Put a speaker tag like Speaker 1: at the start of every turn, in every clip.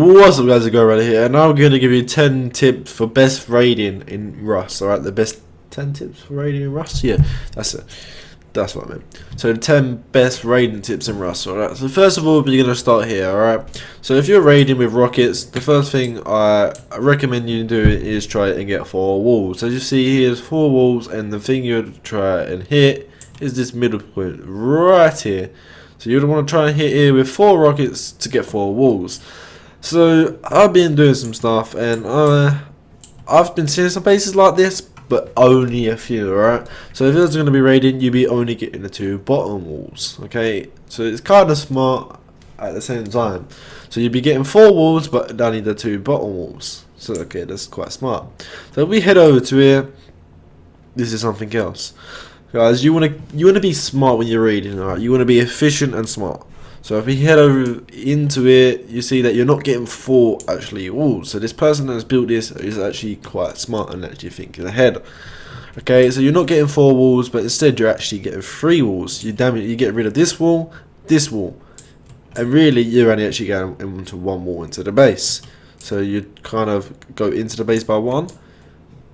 Speaker 1: What's up guys, I go right here and I'm going to give you 10 tips for best raiding in Rust. Alright, the best 10 tips for raiding in Rust? Yeah, that's it. That's what I meant. So the 10 best raiding tips in Rust. Alright, so first of all, you're going to start here. Alright, so if you're raiding with rockets, the first thing I recommend you do is try and get 4 walls. As you see, here's 4 walls, and the thing you'd try and hit is this middle point right here. So you'd want to try and hit here with 4 rockets to get 4 walls. So I've been doing some stuff, and I've been seeing some bases like this, but only a few. Alright, so if it was going to be raiding, you'd be only getting the 2 bottom walls. Okay, so it's kind of smart at the same time. So you'd be getting 4 walls, but only the 2 bottom walls. So okay, that's quite smart. So if we head over to here, this is something else, guys. You want to be smart when you're raiding. Alright, you want to be efficient and smart. So if we head over into it, you see that you're not getting 4 actually walls. So this person that's built this is actually quite smart and actually thinking ahead. Okay, so you're not getting 4 walls, but instead you're actually getting 3 walls. You get rid of this wall, and really you're only actually going into 1 wall into the base. So you kind of go into the base by 1.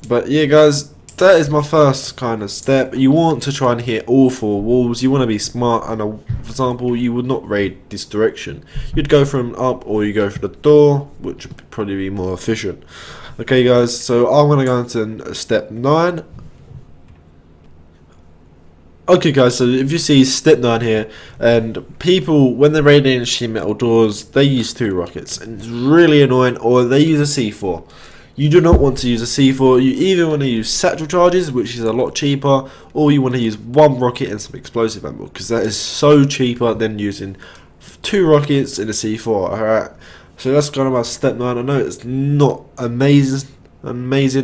Speaker 1: But yeah, guys, that is my first kind of step. You want to try and hit all 4 walls. You want to be smart, and for example, you would not raid this direction. You'd go from up, or you go for the door, which would probably be more efficient. Okay guys, so I'm going to go into step 9. Okay guys, so if you see step 9 here, and people, when they're raiding sheet metal doors, they use 2 rockets, and it's really annoying, or they use a C4. You do not want to use a C4. You either want to use satchel charges, which is a lot cheaper, or you want to use 1 rocket and some explosive ammo, because that is so cheaper than using 2 rockets in a C4. Alright, so that's kind of my step 9. I know it's not amazing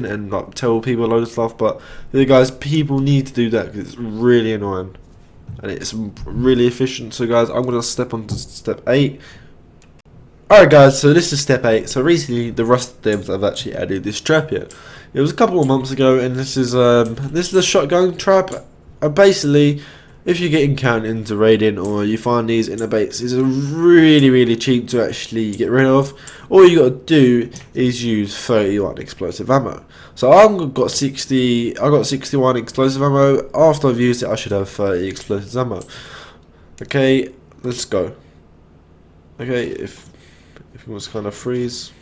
Speaker 1: and like tell people a load of stuff, but yeah, guys, people need to do that because it's really annoying and it's really efficient. So guys, I'm going to step on to step 8. Alright guys, so this is step 8. So recently the Rust devs have actually added this trap here. It was a couple of months ago, and this is a shotgun trap. Basically, if you get encountered into raiding or you find these in a base, it's really cheap to actually get rid of. All you got to do is use 31 explosive ammo. So I got 61 explosive ammo. After I've used it, I should have 30 explosive ammo. Okay, let's go. Okay, if it was kind of freeze.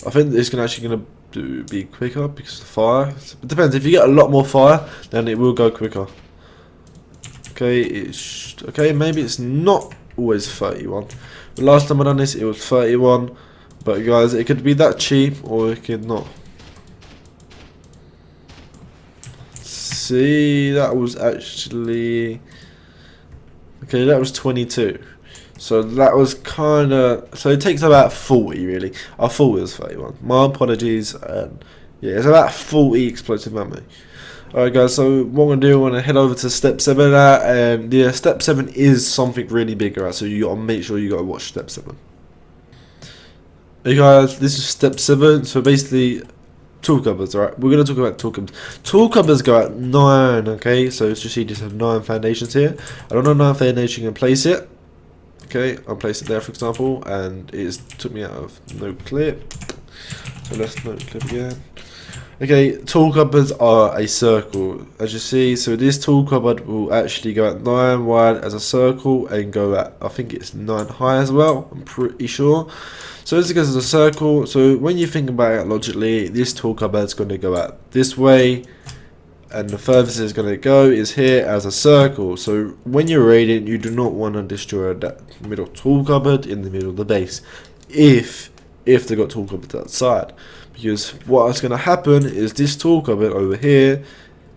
Speaker 1: I think it's actually going to be quicker because of the fire. It depends. If you get a lot more fire, then it will go quicker. Okay, okay. Maybe it's not always 31. The last time I done this, it was 31. But guys, it could be that cheap, or it could not. See, that was actually okay. That was 22. So that was kind of, so it takes about 40 really. I thought it was 31. My apologies. And yeah, it's about 40 explosive ammo. Alright guys, so what I'm going to do, I'm going to head over to step 7 and yeah, step 7 is something really big, right? So you got to make sure you got to watch step 7. Hey guys, this is step 7. So basically, tool cupboards, alright? We're going to talk about tool cupboards. Tool cupboards go at 9, okay? So as you see, just have 9 foundations here. I don't know 9 foundations you can place it. Okay, I'll place it there for example, and it took me out of no clip. So let's no clip again. Okay, tool cupboards are a circle, as you see. So this tool cupboard will actually go at 9 wide as a circle and go at, I think it's 9 high as well, I'm pretty sure. So this goes as a circle. So when you think about it logically, this tool cupboard is going to go out this way, and the furthest it's going to go is here as a circle. So when you're raiding, you do not want to destroy that middle tool cupboard in the middle of the base if they got tool cupboards outside, because what's going to happen is this tool cupboard over here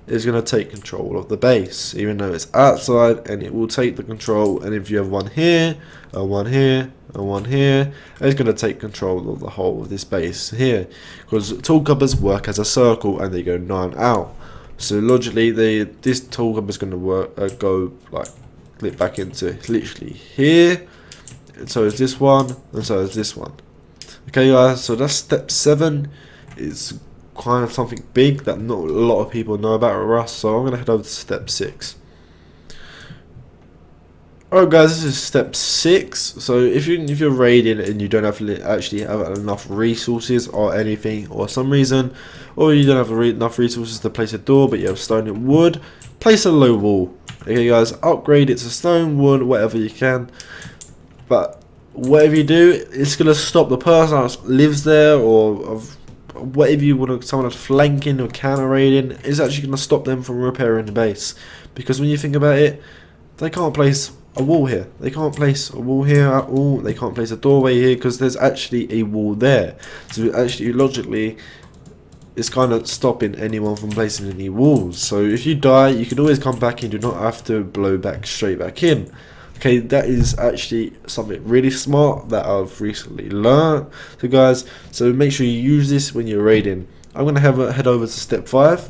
Speaker 1: is going to take control of the base, even though it's outside, and it will take the control. And if you have one here and one here and one here, it's going to take control of the whole of this base here, because tool cupboards work as a circle and they go 9 out. So logically, this tool cupboard is going to go like clip back into literally here, and so is this one, and so is this one. Okay guys, so that's step 7. It's kind of something big that not a lot of people know about Rust, so I'm going to head over to step 6. Alright guys, this is step 6. So if you're raiding and you don't actually have enough resources or anything, or some reason, or you don't have enough resources to place a door but you have stone and wood, place a low wall. Okay guys, upgrade it to stone, wood, whatever you can. But whatever you do, it's going to stop the person that lives there, or of whatever you want, someone that's flanking or counter raiding, is actually going to stop them from repairing the base. Because when you think about it, they can't place a wall here. They can't place a wall here at all. They can't place a doorway here because there's actually a wall there. So actually, logically, it's kind of stopping anyone from placing any walls. So if you die, you can always come back and you do not have to blow back straight back in. Okay, that is actually something really smart that I've recently learned. So guys, so make sure you use this when you're raiding. I'm going to head over to step 5.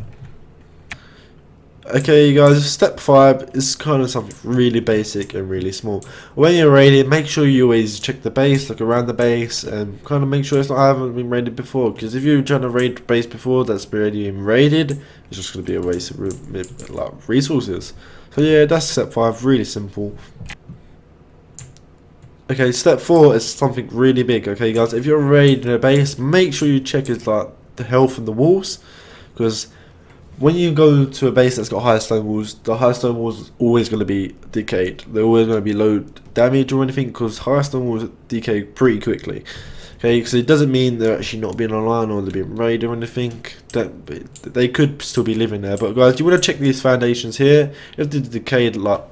Speaker 1: Okay guys, step 5 is kind of something really basic and really small. When you're raiding, make sure you always check the base, look around the base, and kind of make sure I haven't been raided before. Because if you're trying to raid the base before that's already been raided, it's just going to be a waste of resources. So yeah, that's step 5, really simple. Okay, step 4 is something really big. Okay guys, if you're raiding a base, make sure you check the health of the walls, because when you go to a base that's got high stone walls, the high stone walls are always going to be decayed. They're always going to be low damage or anything, because high stone walls decay pretty quickly. Okay, because it doesn't mean they're actually not being online or they're being raided or anything. They could still be living there. But guys, you want to check these foundations here. If they're decayed like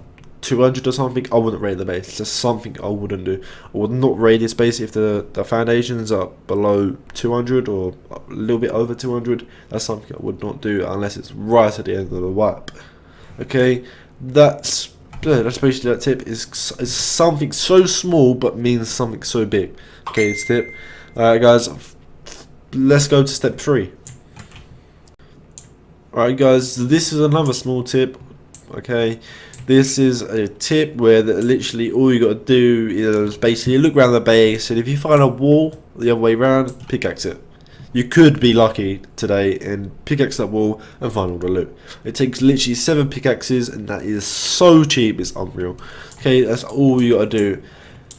Speaker 1: 200 or something, I wouldn't raid the base. It's just something I wouldn't do. I would not raid this base if the foundations are below 200 or a little bit over 200. That's something I would not do unless it's right at the end of the wipe. Okay, that's basically that tip. Is something so small but means something so big. Okay, it's tip. Alright guys, let's go to step 3. Alright guys, this is another small tip. Okay, this is a tip where literally all you got to do is basically look around the base, and if you find a wall the other way around, pickaxe it. You could be lucky today and pickaxe that wall and find all the loot. It takes literally 7 pickaxes, and that is so cheap, it's unreal. Okay, that's all you got to do,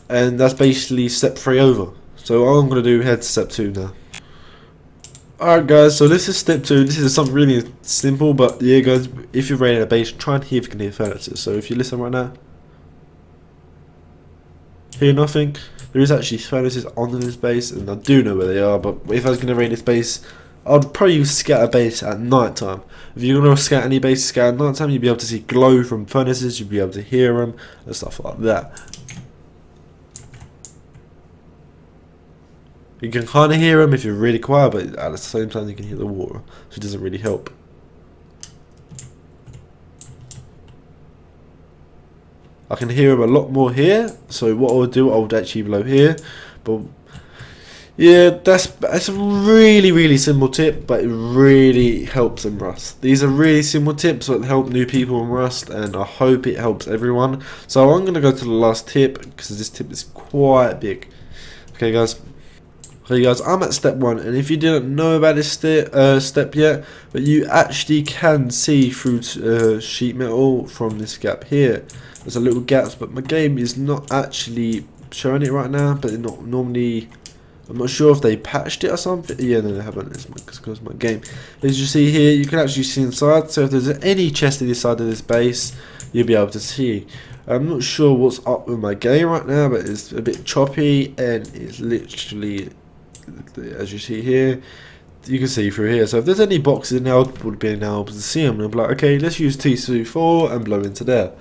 Speaker 1: and that's basically step 3 over. So all I'm going to do, head to step 2 now. Alright guys, so this is step 2. This is something really simple, but yeah guys, if you're raiding a base, try and hear if you can hear furnaces. So if you listen right now, hear nothing. There is actually furnaces on this base, and I do know where they are, but if I was going to raid this base, I'd probably scatter base at night time. If you're going to scatter any base, scatter at night time, you'll be able to see glow from furnaces, you'll be able to hear them, and stuff like that. You can kind of hear them if you're really quiet, but at the same time you can hear the water, so it doesn't really help. I can hear them a lot more here, so what I would do, I would actually blow here. But yeah, that's a really simple tip, but it really helps in Rust. These are really simple tips that help new people in Rust, and I hope it helps everyone. So I'm going to go to the last tip, because this tip is quite big. Okay guys. Okay guys, I'm at step 1, and if you didn't know about this step yet, but you actually can see through sheet metal from this gap here. There's a little gaps, but my game is not actually showing it right now, but not normally. I'm not sure if they patched it or something. Yeah, no, they haven't. It's because my game. As you see here, you can actually see inside. So if there's any chest in this side of this base, you'll be able to see. I'm not sure what's up with my game right now, but it's a bit choppy, and it's literally, as you see here, you can see through here. So if there's any boxes in there, I would be able to see them. And I'm like, okay, let's use T4 and blow into there.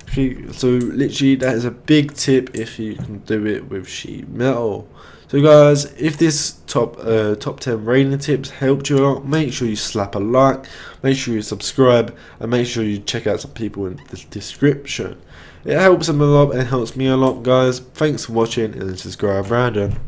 Speaker 1: Okay, so literally that is a big tip if you can do it with sheet metal. So guys, if this top 10 raiding tips helped you out, make sure you slap a like, make sure you subscribe, and make sure you check out some people in the description. It helps them a lot and helps me a lot guys. Thanks for watching, and this is Brandon.